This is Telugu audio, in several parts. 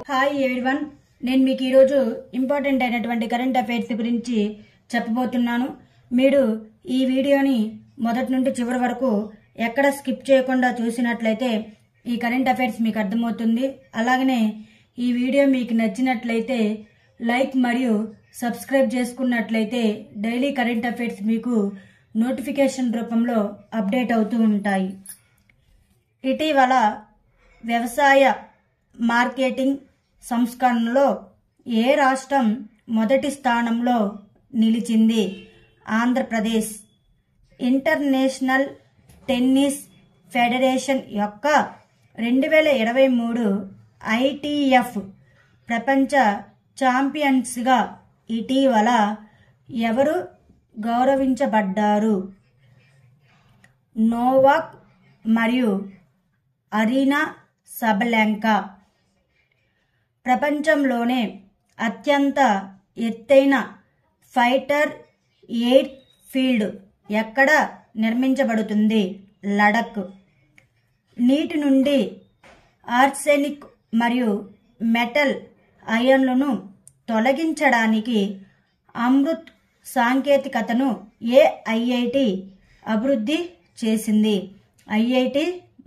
హాయ్ ఎవ్రీవన్, నేను మీకు ఈరోజు ఇంపార్టెంట్ అయినటువంటి కరెంట్ అఫైర్స్ గురించి చెప్పబోతున్నాను. మీరు ఈ వీడియోని మొదటి నుండి చివరి వరకు ఎక్కడ స్కిప్ చేయకుండా చూసినట్లయితే ఈ కరెంట్ అఫైర్స్ మీకు అర్థమవుతుంది. అలాగనే ఈ వీడియో మీకు నచ్చినట్లయితే లైక్ మరియు సబ్స్క్రైబ్ చేసుకున్నట్లయితే డైలీ కరెంట్ అఫైర్స్ మీకు నోటిఫికేషన్ రూపంలో అప్డేట్ అవుతూ ఉంటాయి. ఇటీవల వ్యవసాయ మార్కెటింగ్ సంస్కరణలో ఏ రాష్ట్రం మొదటి స్థానంలో నిలిచింది? ఆంధ్రప్రదేశ్. ఇంటర్నేషనల్ టెన్నిస్ ఫెడరేషన్ యొక్క 2023 ITF ప్రపంచ ఛాంపియన్స్గా ఇటీవల ఎవరు గౌరవించబడ్డారు? నోవాక్ మరియు అరీనా సబలెంకా. ప్రపంచంలోనే అత్యంత ఎత్తైన ఫైటర్ ఎయిర్ ఫీల్డ్ ఎక్కడ నిర్మించబడుతుంది? లడఖ్. నీటి నుండి ఆర్సెనిక్ మరియు మెటల్ అయాన్లను తొలగించడానికి అమృత్ సాంకేతికతను ఏ IIT అభివృద్ధి చేసింది? IIT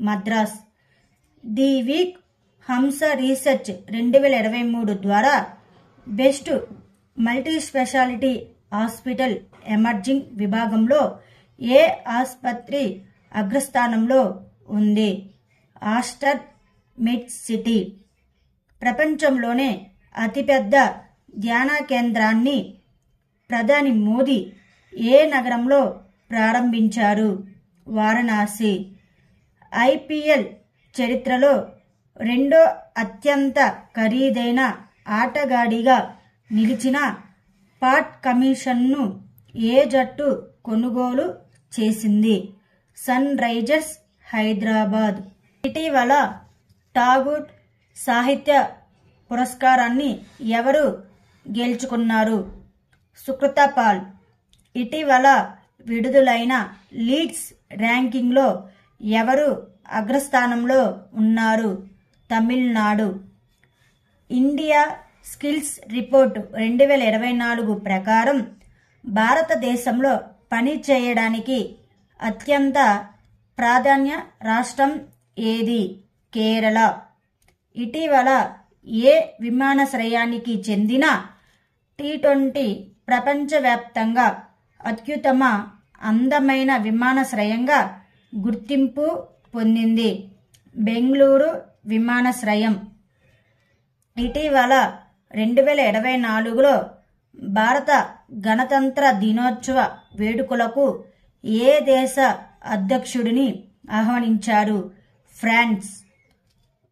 మద్రాస్. ది వీక్ హంస రీసెర్చ్ 2023 ద్వారా best multi speciality hospital emerging విభాగంలో ఏ ఆసుపత్రి అగ్రస్థానంలో ఉంది? Aster mid city. ప్రపంచంలోనే అతిపెద్ద ధ్యాన కేంద్రాన్ని ప్రధాని మోదీ ఏ నగరంలో ప్రారంభించారు? వారణాసి. IPL చరిత్రలో రెండో అత్యంత ఖరీదైన ఆటగాడిగా నిలిచిన పాట్ కమిన్స్ను ఏ జట్టు కొనుగోలు చేసింది? Sunrisers Hyderabad. ఇటీవల టాగూర్ సాహిత్య పురస్కారాన్ని ఎవరు గెలుచుకున్నారు? సుకృతపాల్. ఇటీవల విడుదలైన లీడ్స్ ర్యాంకింగ్లో ఎవరు అగ్రస్థానంలో ఉన్నారు? తమిళనాడు. ఇండియా స్కిల్స్ రిపోర్ట్ 2024 ప్రకారం భారతదేశంలో పని చేయడానికి అత్యంత ప్రాధాన్య రాష్ట్రం ఏది? కేరళ. ఇటీవల ఏ విమానాశ్రయానికి చెందిన T20 ప్రపంచవ్యాప్తంగా అత్యుత్తమ అందమైన విమానాశ్రయంగా గుర్తింపు పొందింది? బెంగళూరు విమానాశ్రయం. ఇటీవల 2024లో భారత గణతంత్ర దినోత్సవ వేడుకలకు ఏ దేశ అధ్యక్షుడిని ఆహ్వానించారు? ఫ్రాన్స్.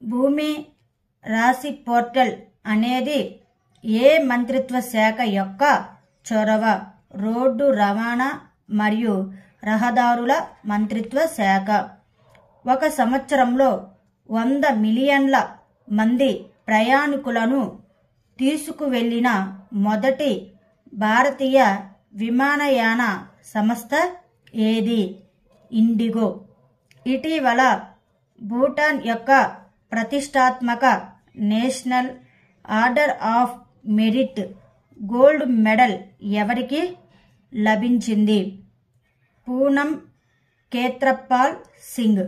భూమి రాశి పోర్టల్ అనేది ఏ మంత్రిత్వ శాఖ యొక్క చొరవ? రోడ్డు రవాణా మరియు రహదారుల మంత్రిత్వ శాఖ. ఒక సంవత్సరంలో 100 మిలియన్ల మంది ప్రయాణికులను తీసుకువెళ్లిన మొదటి భారతీయ విమానయాన సంస్థ ఏది? ఇండిగో. ఇటీవల భూటాన్ యొక్క ప్రతిష్టాత్మక national order of merit gold medal ఎవరికి లభించింది? పూనం ఖేత్రపాల్ సింగ్.